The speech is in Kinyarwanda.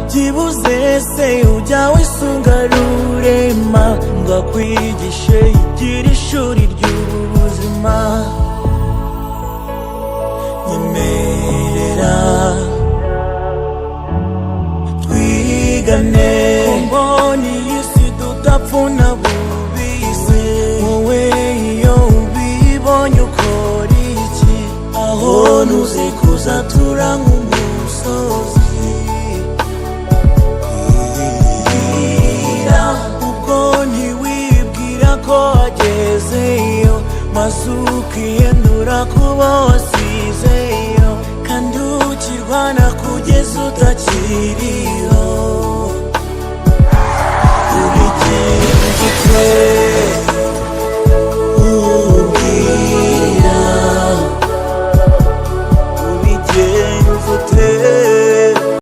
byibuze se ujya wisunga rurema ngo akwigishe igira ishuri ry'ubuzima. Nyemerera twigane mboni y'isi tudapfuna bubise. Wowe iyo ubibonye ukora iki? Aho ntuzi kuzatura nk'umusozi. Ko wagezeyo maze ukiyendura kuba wasizeyo, kandi ukirwana kugeza utakiriho.